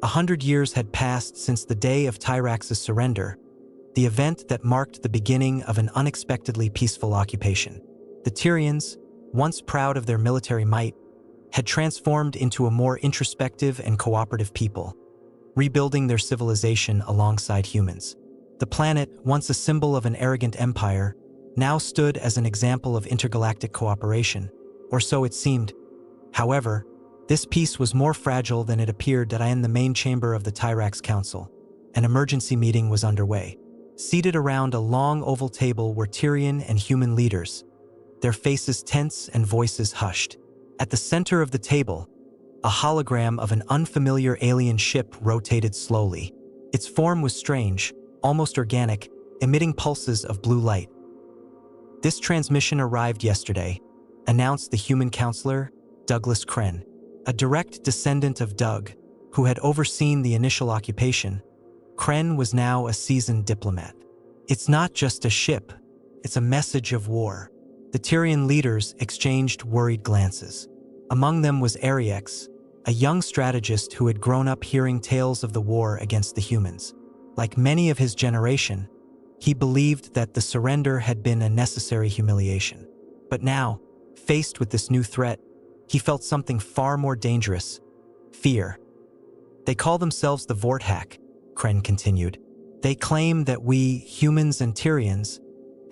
100 years had passed since the day of Tyrax's surrender, the event that marked the beginning of an unexpectedly peaceful occupation. The Tyrians, once proud of their military might, had transformed into a more introspective and cooperative people, rebuilding their civilization alongside humans. The planet, once a symbol of an arrogant empire, now stood as an example of intergalactic cooperation, or so it seemed. However, this peace was more fragile than it appeared in the main chamber of the Tyrax Council. An emergency meeting was underway. Seated around a long oval table were Tyrian and human leaders, their faces tense and voices hushed. At the center of the table, a hologram of an unfamiliar alien ship rotated slowly. Its form was strange, almost organic, emitting pulses of blue light. "This transmission arrived yesterday," announced the human counselor, Douglas Kren. A direct descendant of Doug, who had overseen the initial occupation, Kren was now a seasoned diplomat. "It's not just a ship, it's a message of war." The Tyrian leaders exchanged worried glances. Among them was Ariex, a young strategist who had grown up hearing tales of the war against the humans. Like many of his generation, he believed that the surrender had been a necessary humiliation. But now, faced with this new threat, he felt something far more dangerous: fear. "They call themselves the Vorthak," Kren continued. "They claim that we, humans and Tyrians,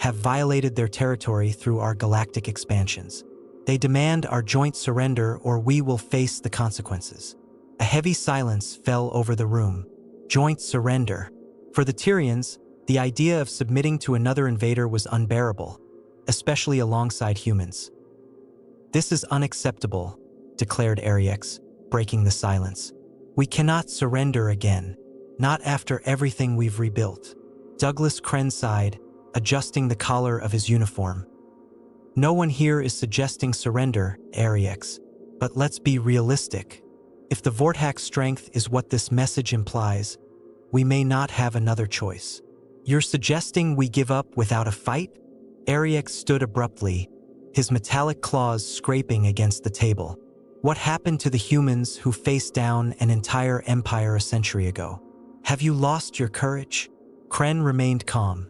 have violated their territory through our galactic expansions. They demand our joint surrender or we will face the consequences." A heavy silence fell over the room. Joint surrender. For the Tyrians, the idea of submitting to another invader was unbearable, especially alongside humans. "This is unacceptable," declared Ariex, breaking the silence. "We cannot surrender again, not after everything we've rebuilt." Douglas Kren sighed, adjusting the collar of his uniform. "No one here is suggesting surrender, Ariex, but let's be realistic. If the Vorthak strength is what this message implies, we may not have another choice." "You're suggesting we give up without a fight?" Ariex stood abruptly, his metallic claws scraping against the table. "What happened to the humans who faced down an entire empire a century ago? Have you lost your courage?" Kren remained calm.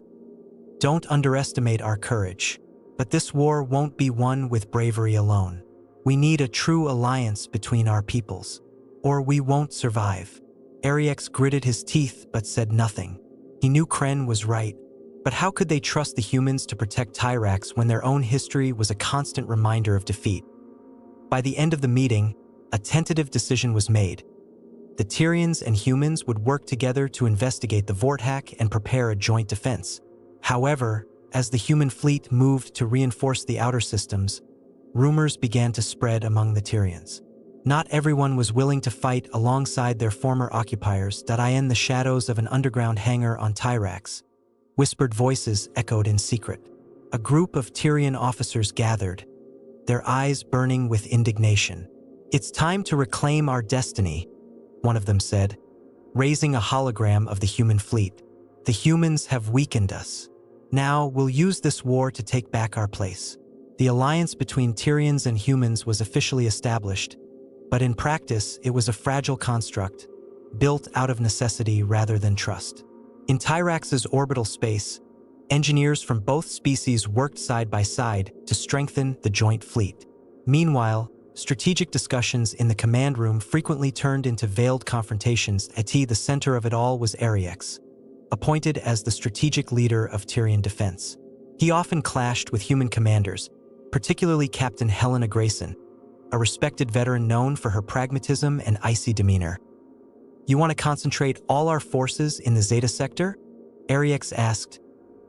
"Don't underestimate our courage. But this war won't be won with bravery alone. We need a true alliance between our peoples, or we won't survive." Ariex gritted his teeth but said nothing. He knew Kren was right, but how could they trust the humans to protect Tyrax when their own history was a constant reminder of defeat? By the end of the meeting, a tentative decision was made. The Tyrians and humans would work together to investigate the Vorthak and prepare a joint defense. However, as the human fleet moved to reinforce the outer systems, rumors began to spread among the Tyrians. Not everyone was willing to fight alongside their former occupiers in the shadows of an underground hangar on Tyrax. Whispered voices echoed in secret. A group of Tyrian officers gathered, their eyes burning with indignation. "It's time to reclaim our destiny," one of them said, raising a hologram of the human fleet. "The humans have weakened us. Now we'll use this war to take back our place." The alliance between Tyrians and humans was officially established, but in practice it was a fragile construct, built out of necessity rather than trust. In Tyrax's orbital space, engineers from both species worked side by side to strengthen the joint fleet. Meanwhile, strategic discussions in the command room frequently turned into veiled confrontations. At the center of it all was Ariex, appointed as the strategic leader of Tyrian defense. He often clashed with human commanders, particularly Captain Helena Grayson, a respected veteran known for her pragmatism and icy demeanor. "You want to concentrate all our forces in the Zeta sector?" Ariex asked,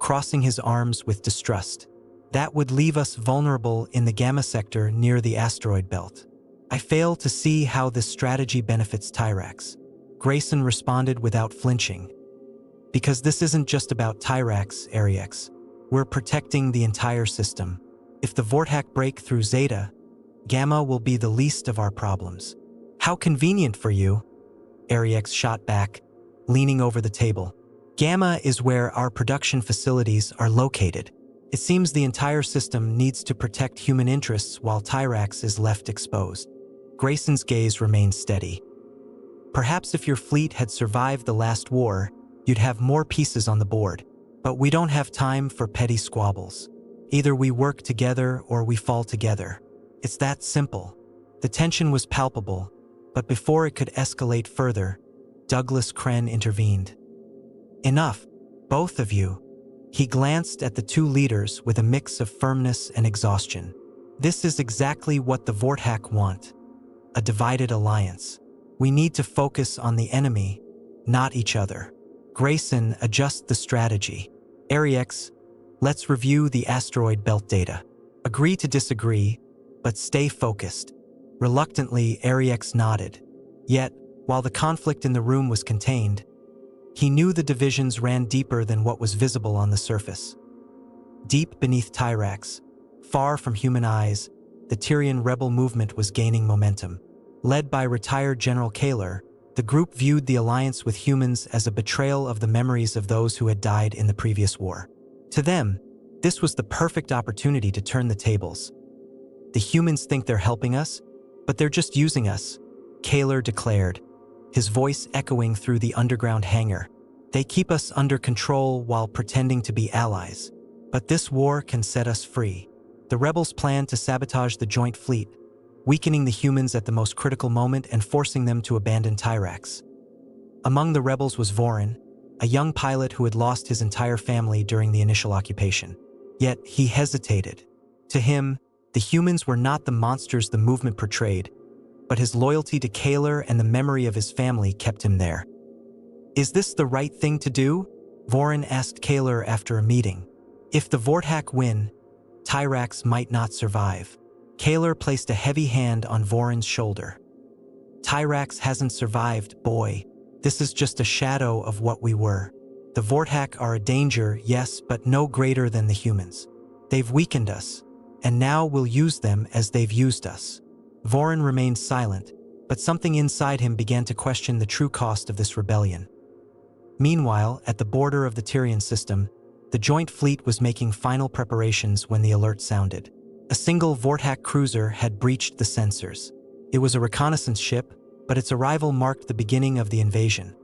crossing his arms with distrust. "That would leave us vulnerable in the Gamma sector near the asteroid belt. I fail to see how this strategy benefits Tyrax." Grayson responded without flinching. "Because this isn't just about Tyrax, Ariex. We're protecting the entire system. If the Vorthak break through Zeta, Gamma will be the least of our problems." "How convenient for you," Ariex shot back, leaning over the table. "Gamma is where our production facilities are located. It seems the entire system needs to protect human interests while Tyrax is left exposed." Grayson's gaze remained steady. Perhaps if your fleet had survived the last war, you'd have more pieces on the board. But we don't have time for petty squabbles. Either we work together or we fall together. It's that simple. The tension was palpable, but before it could escalate further, Douglas Kren intervened. Enough, both of you. He glanced at the two leaders with a mix of firmness and exhaustion. This is exactly what the Vorthak want. A divided alliance. We need to focus on the enemy, not each other. Grayson, adjust the strategy. Ariex, let's review the asteroid belt data. Agree to disagree, but stay focused. Reluctantly, Ariex nodded. Yet, while the conflict in the room was contained, he knew the divisions ran deeper than what was visible on the surface. Deep beneath Tyrax, far from human eyes, the Tyrian rebel movement was gaining momentum. Led by retired General Kaler, the group viewed the alliance with humans as a betrayal of the memories of those who had died in the previous war. To them, this was the perfect opportunity to turn the tables. The humans think they're helping us, but they're just using us, Kaler declared, his voice echoing through the underground hangar. They keep us under control while pretending to be allies. But this war can set us free. The rebels plan to sabotage the joint fleet, weakening the humans at the most critical moment and forcing them to abandon Tyrax. Among the rebels was Vorin, a young pilot who had lost his entire family during the initial occupation. Yet he hesitated. To him, the humans were not the monsters the movement portrayed, but his loyalty to Kaler and the memory of his family kept him there. Is this the right thing to do? Vorin asked Kaler after a meeting. If the Vorthak win, Tyrax might not survive. Kaler placed a heavy hand on Vorin's shoulder. Tyrax hasn't survived, boy. This is just a shadow of what we were. The Vorthak are a danger, yes, but no greater than the humans. They've weakened us, and now we'll use them as they've used us. Vorin remained silent, but something inside him began to question the true cost of this rebellion. Meanwhile, at the border of the Tyrian system, the joint fleet was making final preparations when the alert sounded. A single Vorthak cruiser had breached the sensors. It was a reconnaissance ship, but its arrival marked the beginning of the invasion.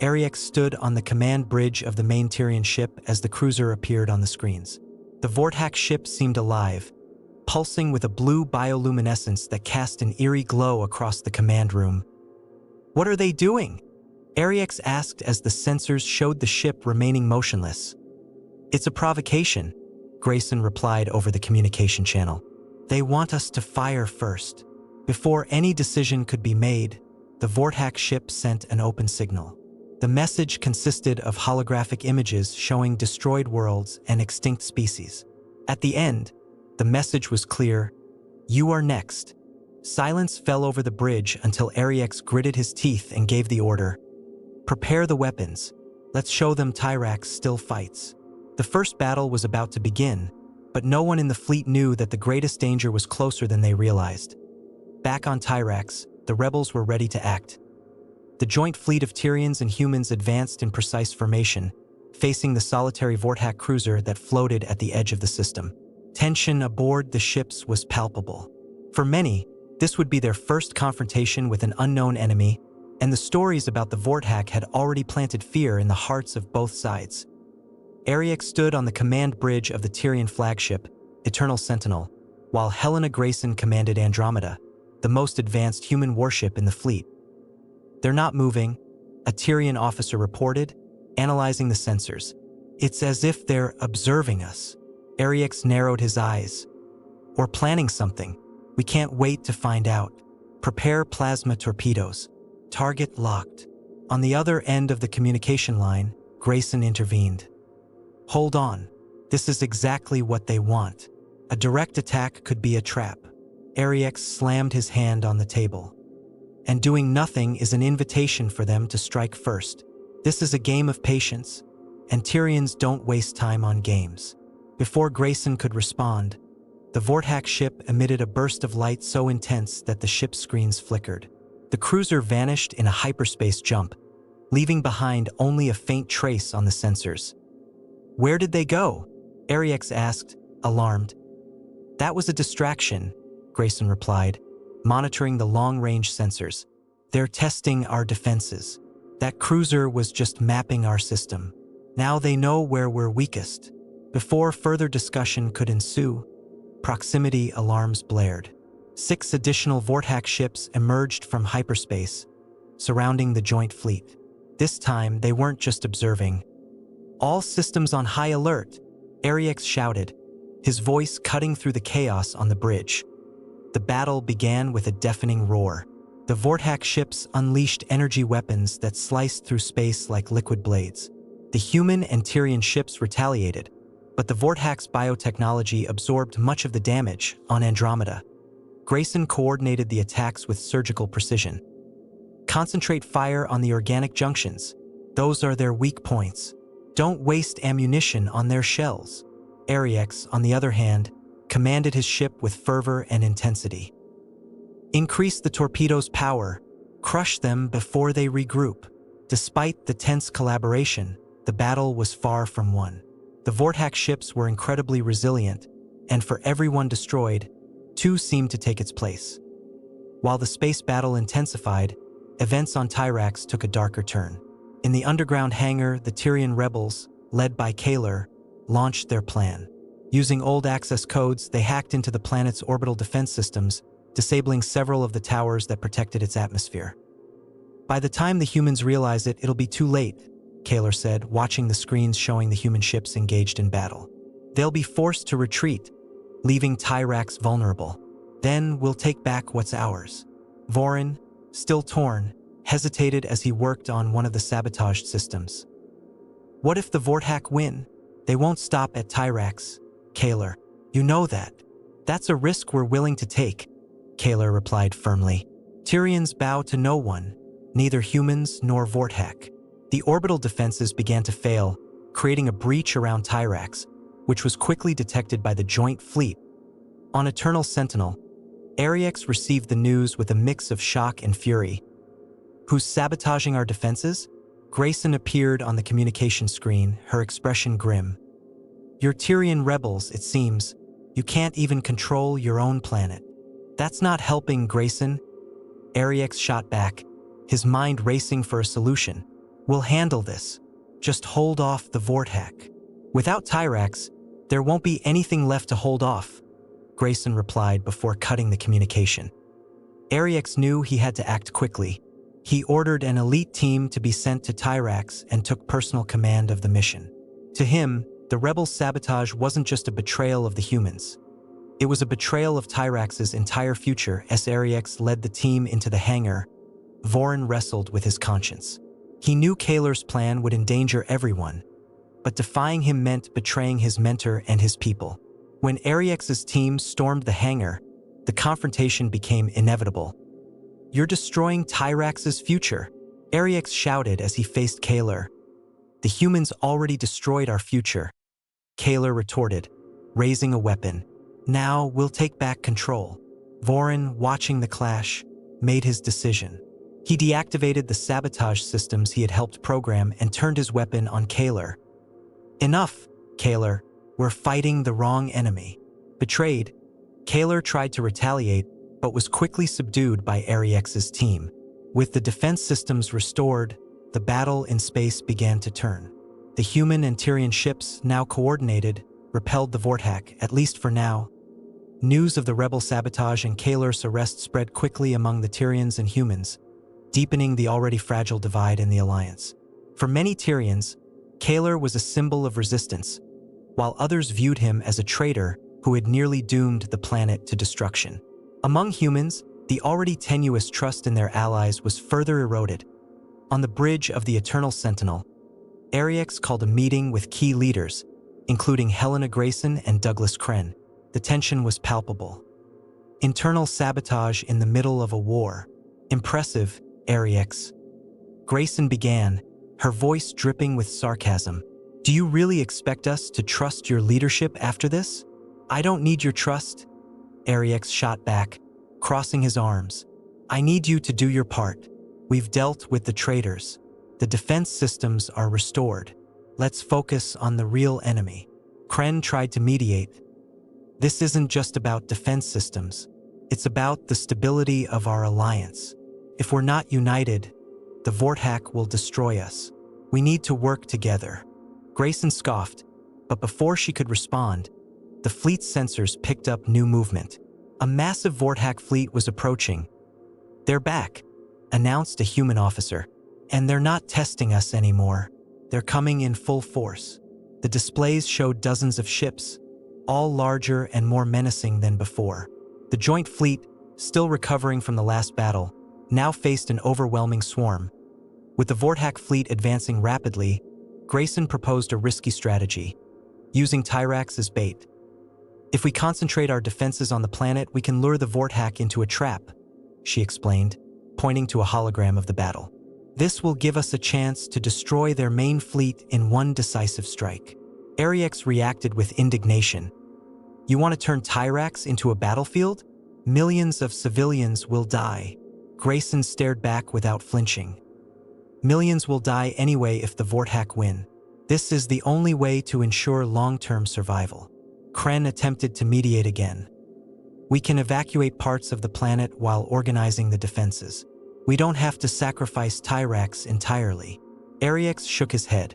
Ariex stood on the command bridge of the main Tyrian ship as the cruiser appeared on the screens. The Vorthak ship seemed alive, pulsing with a blue bioluminescence that cast an eerie glow across the command room. What are they doing? Ariex asked as the sensors showed the ship remaining motionless. It's a provocation, Grayson replied over the communication channel. They want us to fire first. Before any decision could be made, the Vorthak ship sent an open signal. The message consisted of holographic images showing destroyed worlds and extinct species. At the end, the message was clear: you are next. Silence fell over the bridge until Ariex gritted his teeth and gave the order: prepare the weapons. Let's show them Tyrax still fights. The first battle was about to begin, but no one in the fleet knew that the greatest danger was closer than they realized. Back on Tyrax, the rebels were ready to act. The joint fleet of Tyrians and humans advanced in precise formation, facing the solitary Vorthak cruiser that floated at the edge of the system. Tension aboard the ships was palpable. For many, this would be their first confrontation with an unknown enemy, and the stories about the Vorthak had already planted fear in the hearts of both sides. Ariex stood on the command bridge of the Tyrian flagship, Eternal Sentinel, while Helena Grayson commanded Andromeda, the most advanced human warship in the fleet. They're not moving, a Tyrian officer reported, analyzing the sensors. It's as if they're observing us. Ariex narrowed his eyes. Or planning something. We can't wait to find out. Prepare plasma torpedoes. Target locked. On the other end of the communication line, Grayson intervened. Hold on. This is exactly what they want. A direct attack could be a trap. Ariex slammed his hand on the table. And doing nothing is an invitation for them to strike first. This is a game of patience, and Tyrians don't waste time on games. Before Grayson could respond, the Vorthak ship emitted a burst of light so intense that the ship's screens flickered. The cruiser vanished in a hyperspace jump, leaving behind only a faint trace on the sensors. Where did they go? Ariex asked, alarmed. That was a distraction, Grayson replied, monitoring the long-range sensors. They're testing our defenses. That cruiser was just mapping our system. Now they know where we're weakest." Before further discussion could ensue, proximity alarms blared. 6 additional Vorthak ships emerged from hyperspace, surrounding the joint fleet. This time, they weren't just observing. "All systems on high alert," Ariex shouted, his voice cutting through the chaos on the bridge. The battle began with a deafening roar. The Vorthak ships unleashed energy weapons that sliced through space like liquid blades. The human and Tyrian ships retaliated, but the Vorthak's biotechnology absorbed much of the damage on Andromeda. Grayson coordinated the attacks with surgical precision. "Concentrate fire on the organic junctions. Those are their weak points. Don't waste ammunition on their shells." Ariex, on the other hand, commanded his ship with fervor and intensity. "Increase the torpedoes' power. Crush them before they regroup." Despite the tense collaboration, the battle was far from won. The Vorthak ships were incredibly resilient, and for every one destroyed, 2 seemed to take its place. While the space battle intensified, events on Tyrax took a darker turn. In the underground hangar, the Tyrian rebels, led by Kaler, launched their plan. Using old access codes, they hacked into the planet's orbital defense systems, disabling several of the towers that protected its atmosphere. "By the time the humans realize it, it'll be too late," Kaler said, watching the screens showing the human ships engaged in battle. "They'll be forced to retreat, leaving Tyrax vulnerable. Then we'll take back what's ours." Vorin, still torn, hesitated as he worked on one of the sabotaged systems. "What if the Vorthak win? They won't stop at Tyrax." "Kaler, you know that. That's a risk we're willing to take," Kaler replied firmly. "Tyrians bow to no one, neither humans nor Vorthak." The orbital defenses began to fail, creating a breach around Tyrax, which was quickly detected by the joint fleet. On Eternal Sentinel, Ariex received the news with a mix of shock and fury. "Who's sabotaging our defenses?" Grayson appeared on the communication screen, her expression grim. "You're Tyrian rebels, it seems. You can't even control your own planet." "That's not helping, Grayson." Ariex shot back, his mind racing for a solution. "We'll handle this. Just hold off the Vorthak." "Without Tyrax, there won't be anything left to hold off," Grayson replied before cutting the communication. Ariex knew he had to act quickly. He ordered an elite team to be sent to Tyrax and took personal command of the mission. To him, the rebels' sabotage wasn't just a betrayal of the humans. It was a betrayal of Tyrax's entire future. As Ariex led the team into the hangar, Vorin wrestled with his conscience. He knew Kaler's plan would endanger everyone, but defying him meant betraying his mentor and his people. When Ariex's team stormed the hangar, the confrontation became inevitable. "You're destroying Tyrax's future," Ariex shouted as he faced Kaler. "The humans already destroyed our future," Kaler retorted, raising a weapon. "Now we'll take back control." Vorin, watching the clash, made his decision. He deactivated the sabotage systems he had helped program and turned his weapon on Kaler. "Enough, Kaler. We're fighting the wrong enemy." Betrayed, Kaler tried to retaliate, but was quickly subdued by Ariex's team. With the defense systems restored, the battle in space began to turn. The human and Tyrian ships, now coordinated, repelled the Vorthak, at least for now. News of the rebel sabotage and Kaler's arrest spread quickly among the Tyrians and humans, deepening the already fragile divide in the alliance. For many Tyrians, Kaler was a symbol of resistance, while others viewed him as a traitor who had nearly doomed the planet to destruction. Among humans, the already tenuous trust in their allies was further eroded. On the bridge of the Eternal Sentinel, Ariex called a meeting with key leaders, including Helena Grayson and Douglas Kren. The tension was palpable. Internal sabotage in the middle of a war. Impressive, Ariex. Grayson began, her voice dripping with sarcasm. "Do you really expect us to trust your leadership after this?" "I don't need your trust," Ariex shot back, crossing his arms. "I need you to do your part. We've dealt with the traitors. The defense systems are restored. Let's focus on the real enemy." Kren tried to mediate. "This isn't just about defense systems. It's about the stability of our alliance." If we're not united, the Vorthak will destroy us. We need to work together." Grayson scoffed, but before she could respond, the fleet's sensors picked up new movement. A massive Vorthak fleet was approaching. "They're back," announced a human officer. "And they're not testing us anymore. They're coming in full force." The displays showed dozens of ships, all larger and more menacing than before. The joint fleet, still recovering from the last battle, now faced an overwhelming swarm. With the Vorthak fleet advancing rapidly, Grayson proposed a risky strategy, using Tyrax as bait. "If we concentrate our defenses on the planet, we can lure the Vorthak into a trap," she explained, pointing to a hologram of the battle. "This will give us a chance to destroy their main fleet in one decisive strike." Ariex reacted with indignation. "You want to turn Tyrax into a battlefield? Millions of civilians will die." Grayson stared back without flinching. "Millions will die anyway if the Vorthak win. This is the only way to ensure long-term survival." Kren attempted to mediate again. "We can evacuate parts of the planet while organizing the defenses. We don't have to sacrifice Tyrax entirely." Ariex shook his head.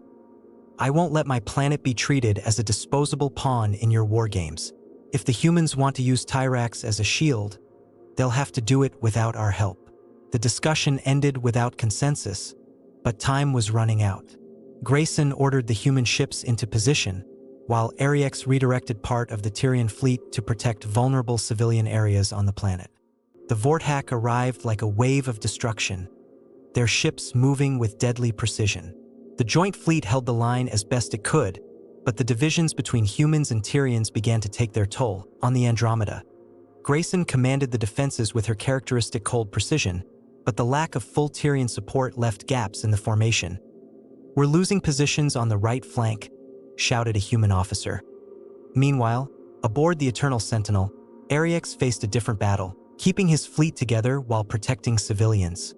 "I won't let my planet be treated as a disposable pawn in your war games. If the humans want to use Tyrax as a shield, they'll have to do it without our help." The discussion ended without consensus, but time was running out. Grayson ordered the human ships into position, while Ariex redirected part of the Tyrian fleet to protect vulnerable civilian areas on the planet. The Vorthak arrived like a wave of destruction, their ships moving with deadly precision. The joint fleet held the line as best it could, but the divisions between humans and Tyrians began to take their toll. On the Andromeda, Grayson commanded the defenses with her characteristic cold precision, but the lack of full Tyrian support left gaps in the formation. "We're losing positions on the right flank," shouted a human officer. Meanwhile, aboard the Eternal Sentinel, Ariex faced a different battle, keeping his fleet together while protecting civilians.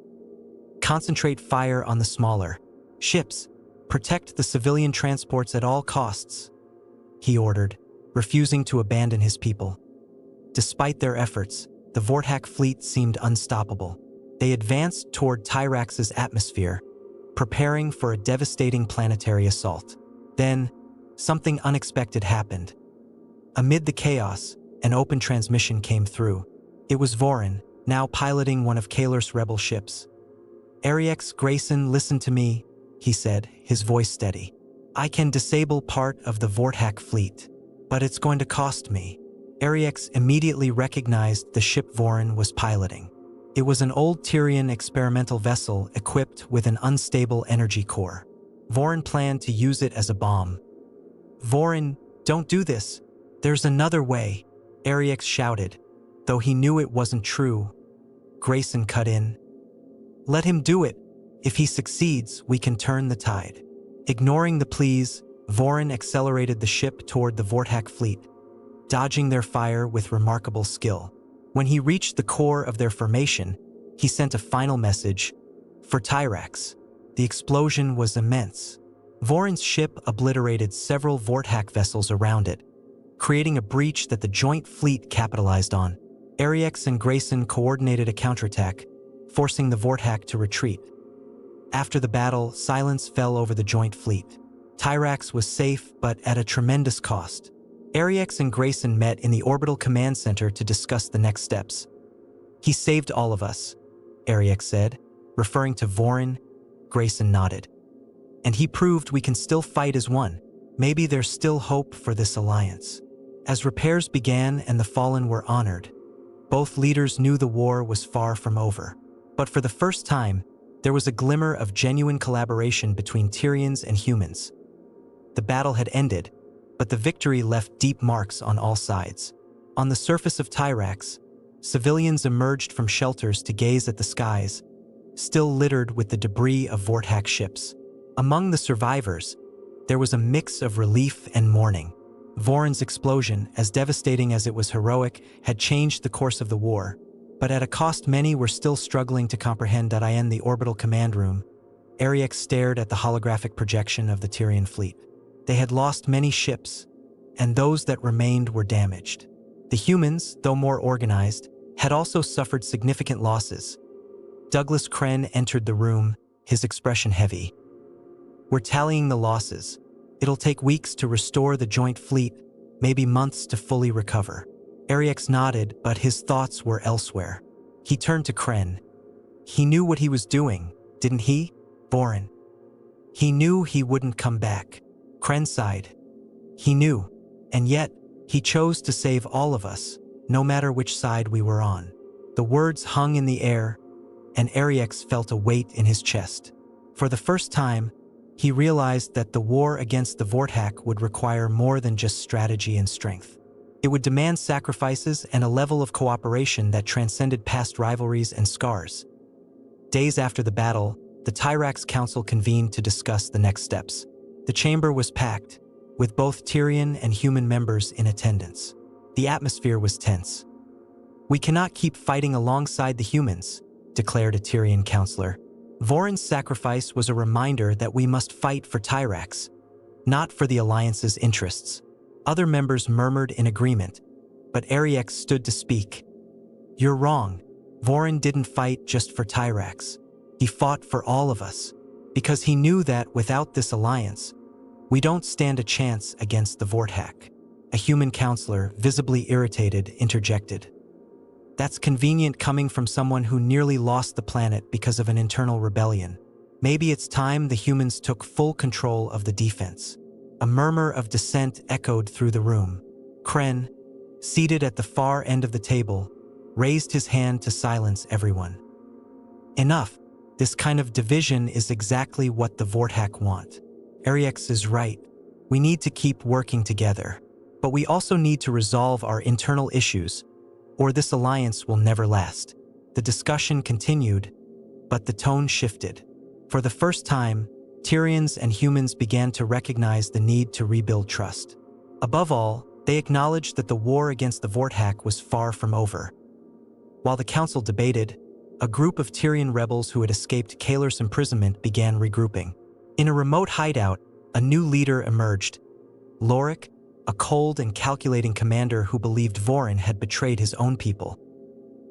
"Concentrate fire on the smaller ships. Protect the civilian transports at all costs," he ordered, refusing to abandon his people. Despite their efforts, the Vorthak fleet seemed unstoppable. They advanced toward Tyrax's atmosphere, preparing for a devastating planetary assault. Then, something unexpected happened. Amid the chaos, an open transmission came through. It was Vorin, now piloting one of Kaler's rebel ships. "Ariex, Grayson, listen to me," he said, his voice steady. "I can disable part of the Vorthak fleet, but it's going to cost me." Ariex immediately recognized the ship Vorin was piloting. It was an old Tyrian experimental vessel equipped with an unstable energy core. Vorin planned to use it as a bomb. "Vorin, don't do this. There's another way," Ariex shouted, though he knew it wasn't true. Grayson cut in. "Let him do it. If he succeeds, we can turn the tide." Ignoring the pleas, Vorin accelerated the ship toward the Vorthak fleet, dodging their fire with remarkable skill. When he reached the core of their formation, he sent a final message: "For Tyrax." The explosion was immense. Vorin's ship obliterated several Vorthak vessels around it, creating a breach that the joint fleet capitalized on. Ariex and Grayson coordinated a counterattack, forcing the Vorthak to retreat. After the battle, silence fell over the joint fleet. Tyrax was safe, but at a tremendous cost. Ariex and Grayson met in the orbital command center to discuss the next steps. "He saved all of us," Ariex said, referring to Vorin. Grayson nodded. "And he proved we can still fight as one. Maybe there's still hope for this alliance." As repairs began and the fallen were honored, both leaders knew the war was far from over. But for the first time, there was a glimmer of genuine collaboration between Tyrians and humans. The battle had ended, but the victory left deep marks on all sides. On the surface of Tyrax, civilians emerged from shelters to gaze at the skies, still littered with the debris of Vorthak ships. Among the survivors, there was a mix of relief and mourning. Vorin's explosion, as devastating as it was heroic, had changed the course of the war, but at a cost many were still struggling to comprehend. In the orbital command room, Ariex stared at the holographic projection of the Tyrian fleet. They had lost many ships, and those that remained were damaged. The humans, though more organized, had also suffered significant losses. Douglas Kren entered the room, his expression heavy. "We're tallying the losses. It'll take weeks to restore the joint fleet, maybe months to fully recover." Ariex nodded, but his thoughts were elsewhere. He turned to Kren. He knew what he was doing, didn't he, Vorin? He knew he wouldn't come back. Kren sighed. He knew, and yet, he chose to save all of us, no matter which side we were on. The words hung in the air, and Ariex felt a weight in his chest. For the first time, he realized that the war against the Vorthak would require more than just strategy and strength. It would demand sacrifices and a level of cooperation that transcended past rivalries and scars. Days after the battle, the Tyrax Council convened to discuss the next steps. The chamber was packed, with both Tyrian and human members in attendance. The atmosphere was tense. "We cannot keep fighting alongside the humans," declared a Tyrian counselor. Vorin's sacrifice was a reminder that we must fight for Tyrax, not for the Alliance's interests. Other members murmured in agreement, but Ariex stood to speak. "You're wrong. Vorin didn't fight just for Tyrax. He fought for all of us, because he knew that without this alliance, we don't stand a chance against the Vorthak." A human counselor, visibly irritated, interjected. "That's convenient coming from someone who nearly lost the planet because of an internal rebellion. Maybe it's time the humans took full control of the defense." A murmur of dissent echoed through the room. Kren, seated at the far end of the table, raised his hand to silence everyone. "Enough. This kind of division is exactly what the Vorthak want. Ariex is right. We need to keep working together. But we also need to resolve our internal issues, or this alliance will never last." The discussion continued, but the tone shifted. For the first time, Tyrians and humans began to recognize the need to rebuild trust. Above all, they acknowledged that the war against the Vorthak was far from over. While the council debated, a group of Tyrian rebels who had escaped Kaeler's imprisonment began regrouping. In a remote hideout, a new leader emerged. Lorik, a cold and calculating commander who believed Vorin had betrayed his own people.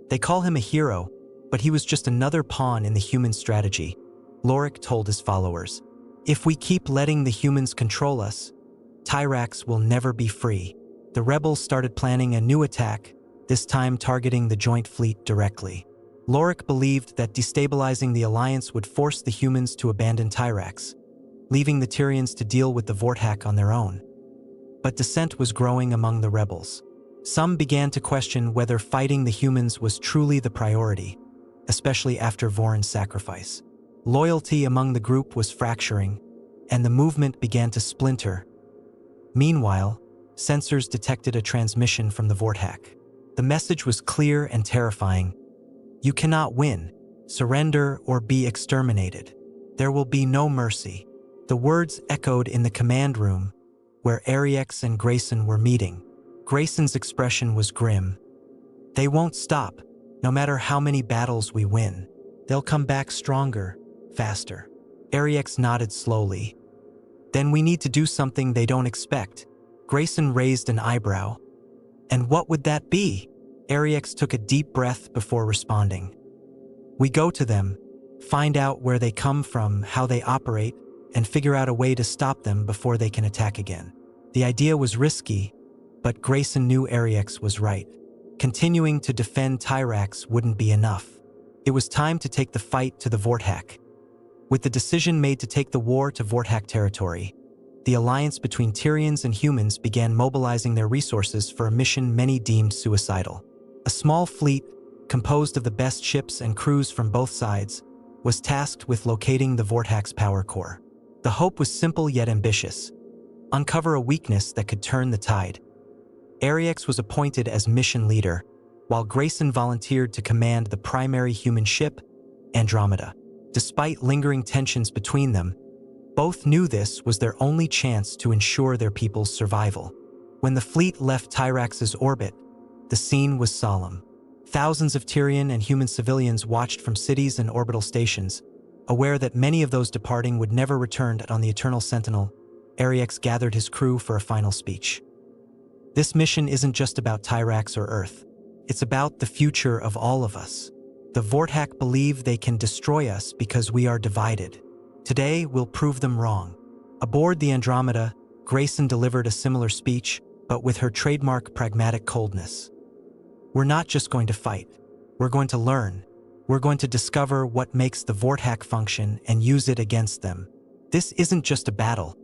"They call him a hero, but he was just another pawn in the human strategy," Lorik told his followers. "If we keep letting the humans control us, Tyrax will never be free." The rebels started planning a new attack, this time targeting the joint fleet directly. Lorik believed that destabilizing the alliance would force the humans to abandon Tyrax, leaving the Tyrians to deal with the Vorthak on their own. But dissent was growing among the rebels. Some began to question whether fighting the humans was truly the priority, especially after Vorin's sacrifice. Loyalty among the group was fracturing, and the movement began to splinter. Meanwhile, sensors detected a transmission from the Vorthak. The message was clear and terrifying. "You cannot win. Surrender or be exterminated. There will be no mercy." The words echoed in the command room, where Ariex and Grayson were meeting. Grayson's expression was grim. "They won't stop, no matter how many battles we win. They'll come back stronger, faster." Ariex nodded slowly. "Then we need to do something they don't expect." Grayson raised an eyebrow. "And what would that be?" Ariex took a deep breath before responding. "We go to them, find out where they come from, how they operate, and figure out a way to stop them before they can attack again." The idea was risky, but Grayson knew Ariex was right. Continuing to defend Tyrax wouldn't be enough. It was time to take the fight to the Vorthak. With the decision made to take the war to Vorthak territory, the alliance between Tyrians and humans began mobilizing their resources for a mission many deemed suicidal. A small fleet, composed of the best ships and crews from both sides, was tasked with locating the Vorthak's power core. The hope was simple yet ambitious: uncover a weakness that could turn the tide. Ariex was appointed as mission leader, while Grayson volunteered to command the primary human ship, Andromeda. Despite lingering tensions between them, both knew this was their only chance to ensure their people's survival. When the fleet left Tyrax's orbit, the scene was solemn. Thousands of Tyrian and human civilians watched from cities and orbital stations, aware that many of those departing would never return. On the Eternal Sentinel, Ariex gathered his crew for a final speech. "This mission isn't just about Tyrax or Earth. It's about the future of all of us. The Vorthak believe they can destroy us because we are divided. Today, we'll prove them wrong. Aboard the Andromeda, Grayson delivered a similar speech, but with her trademark pragmatic coldness. We're not just going to fight. We're going to learn. We're going to discover what makes the Vorthak function and use it against them. This isn't just a battle.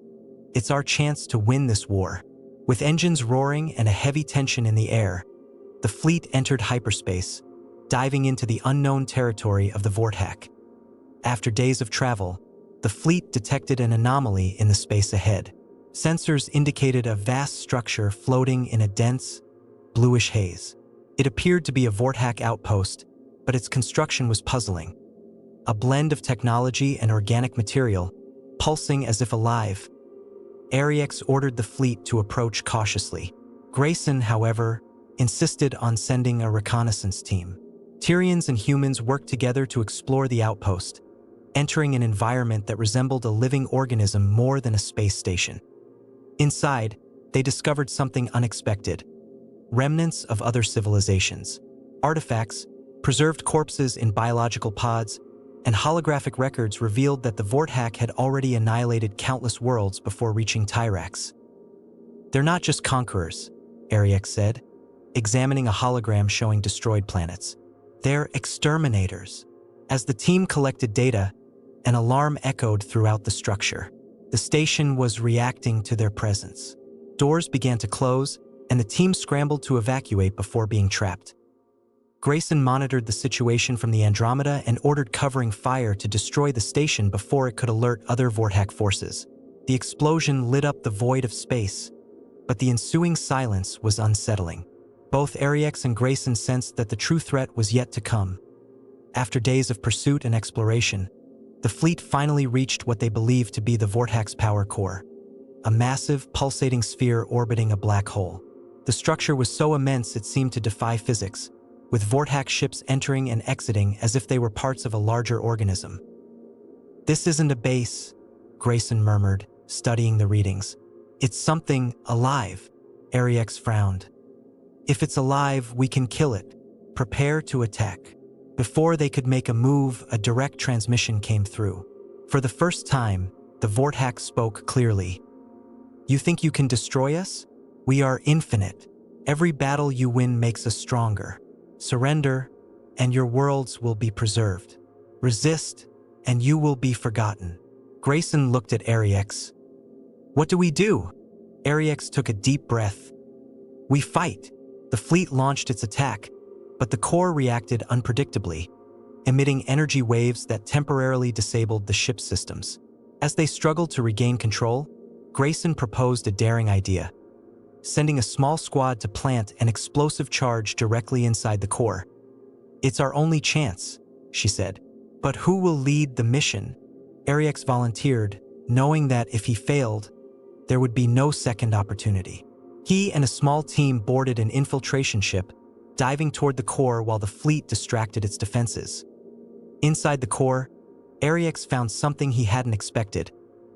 It's our chance to win this war. With engines roaring and a heavy tension in the air, the fleet entered hyperspace, diving into the unknown territory of the Vorthak. After days of travel, the fleet detected an anomaly in the space ahead. Sensors indicated a vast structure floating in a dense, bluish haze. It appeared to be a Vorthak outpost, but its construction was puzzling. A blend of technology and organic material, pulsing as if alive. Ariex ordered the fleet to approach cautiously. Grayson, however, insisted on sending a reconnaissance team. Tyrians and humans worked together to explore the outpost, entering an environment that resembled a living organism more than a space station. Inside, they discovered something unexpected: remnants of other civilizations, artifacts, preserved corpses in biological pods, and holographic records revealed that the Vorthak had already annihilated countless worlds before reaching Tyrax. They're not just conquerors, Ariex said, examining a hologram showing destroyed planets. They're exterminators. As the team collected data, an alarm echoed throughout the structure. The station was reacting to their presence. Doors began to close, and the team scrambled to evacuate before being trapped. Grayson monitored the situation from the Andromeda and ordered covering fire to destroy the station before it could alert other Vorthak forces. The explosion lit up the void of space, but the ensuing silence was unsettling. Both Ariex and Grayson sensed that the true threat was yet to come. After days of pursuit and exploration, the fleet finally reached what they believed to be the Vorthak's power core, a massive, pulsating sphere orbiting a black hole. The structure was so immense it seemed to defy physics, with Vorthak ships entering and exiting as if they were parts of a larger organism. "This isn't a base," Grayson murmured, studying the readings. "It's something alive," Ariex frowned. "If it's alive, we can kill it. Prepare to attack." Before they could make a move, a direct transmission came through. For the first time, the Vorthak spoke clearly. "You think you can destroy us? We are infinite. Every battle you win makes us stronger. Surrender, and your worlds will be preserved. Resist, and you will be forgotten." Grayson looked at Ariex. "What do we do?" Ariex took a deep breath. "We fight." The fleet launched its attack, but the core reacted unpredictably, emitting energy waves that temporarily disabled the ship's systems. As they struggled to regain control, Grayson proposed a daring idea: sending a small squad to plant an explosive charge directly inside the core. "It's our only chance," she said. "But who will lead the mission?" Ariex volunteered, knowing that if he failed, there would be no second opportunity. He and a small team boarded an infiltration ship, diving toward the core while the fleet distracted its defenses. Inside the core, Ariex found something he hadn't expected: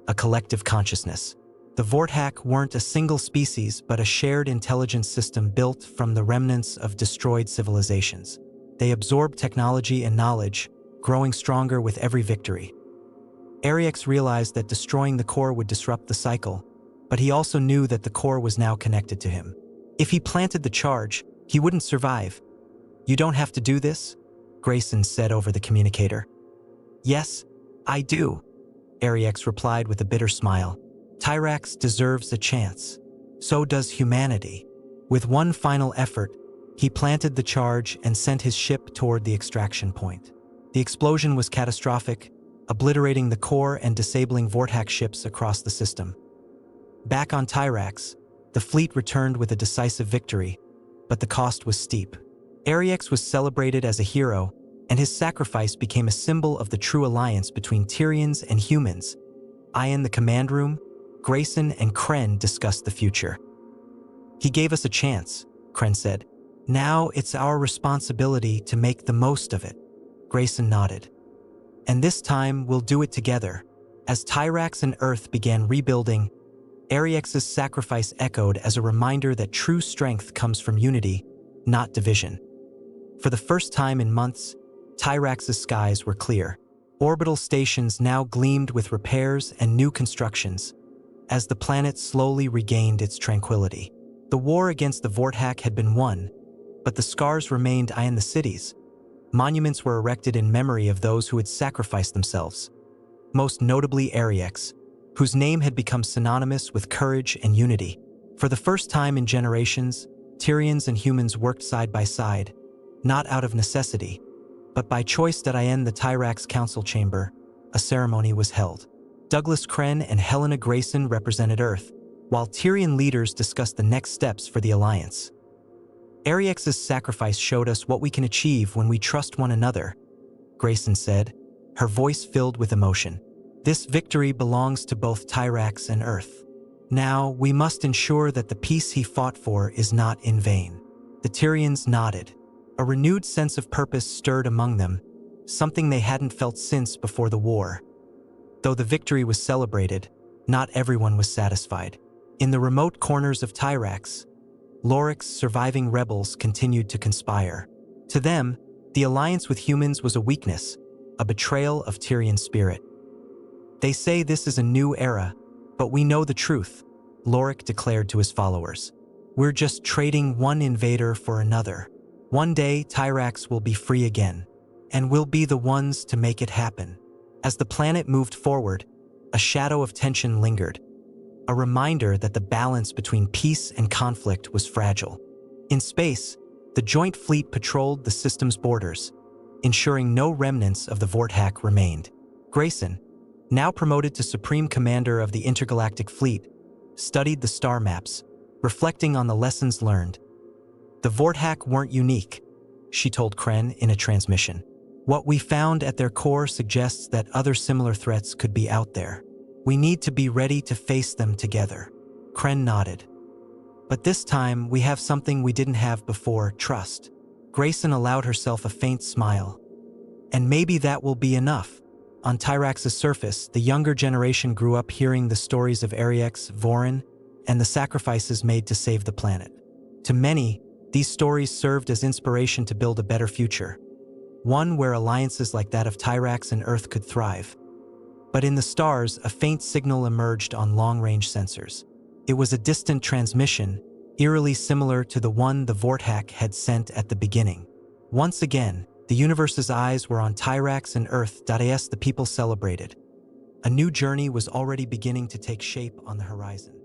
a collective consciousness. The Vorthak weren't a single species, but a shared intelligence system built from the remnants of destroyed civilizations. They absorbed technology and knowledge, growing stronger with every victory. Ariex realized that destroying the core would disrupt the cycle, but he also knew that the core was now connected to him. If he planted the charge, he wouldn't survive. "You don't have to do this," Grayson said over the communicator. "Yes, I do," Ariex replied with a bitter smile. "Tyrax deserves a chance. So does humanity." With one final effort, he planted the charge and sent his ship toward the extraction point. The explosion was catastrophic, obliterating the core and disabling Vorthak ships across the system. Back on Tyrax, the fleet returned with a decisive victory, but the cost was steep. Ariex was celebrated as a hero, and his sacrifice became a symbol of the true alliance between Tyrians and humans. In the command room, Grayson and Kren discussed the future. "He gave us a chance," Kren said. "Now it's our responsibility to make the most of it." Grayson nodded. "And this time we'll do it together." As Tyrax and Earth began rebuilding, Ariex's sacrifice echoed as a reminder that true strength comes from unity, not division. For the first time in months, Tyrax's skies were clear. Orbital stations now gleamed with repairs and new constructions, as the planet slowly regained its tranquility. The war against the Vorthak had been won, but the scars remained in the cities. Monuments were erected in memory of those who had sacrificed themselves, most notably Ariex, whose name had become synonymous with courage and unity. For the first time in generations, Tyrians and humans worked side by side, not out of necessity, but by choice. In the Tyrax Council Chamber, a ceremony was held. Douglas Kren and Helena Grayson represented Earth, while Tyrian leaders discussed the next steps for the Alliance. Ariex's sacrifice showed us what we can achieve when we trust one another, Grayson said, her voice filled with emotion. This victory belongs to both Tyrax and Earth. Now, we must ensure that the peace he fought for is not in vain. The Tyrians nodded. A renewed sense of purpose stirred among them, something they hadn't felt since before the war. Though the victory was celebrated, not everyone was satisfied. In the remote corners of Tyrax, Loric's surviving rebels continued to conspire. To them, the alliance with humans was a weakness, a betrayal of Tyrian spirit. They say this is a new era, but we know the truth, Loric declared to his followers. We're just trading one invader for another. One day, Tyrax will be free again, and we'll be the ones to make it happen. As the planet moved forward, a shadow of tension lingered, a reminder that the balance between peace and conflict was fragile. In space, the Joint Fleet patrolled the system's borders, ensuring no remnants of the Vorthak remained. Grayson, now promoted to Supreme Commander of the Intergalactic Fleet, studied the star maps, reflecting on the lessons learned. The Vorthak weren't unique, she told Kren in a transmission. What we found at their core suggests that other similar threats could be out there. We need to be ready to face them together. Kren nodded. But this time, we have something we didn't have before: trust. Grayson allowed herself a faint smile. And maybe that will be enough. On Tyrax's surface, the younger generation grew up hearing the stories of Ariex, Vorin, and the sacrifices made to save the planet. To many, these stories served as inspiration to build a better future, one where alliances like that of Tyrax and Earth could thrive. But in the stars, a faint signal emerged on long-range sensors. It was a distant transmission, eerily similar to the one the Vorthak had sent at the beginning. Once again, the universe's eyes were on Tyrax and Earth. As the people celebrated, a new journey was already beginning to take shape on the horizon.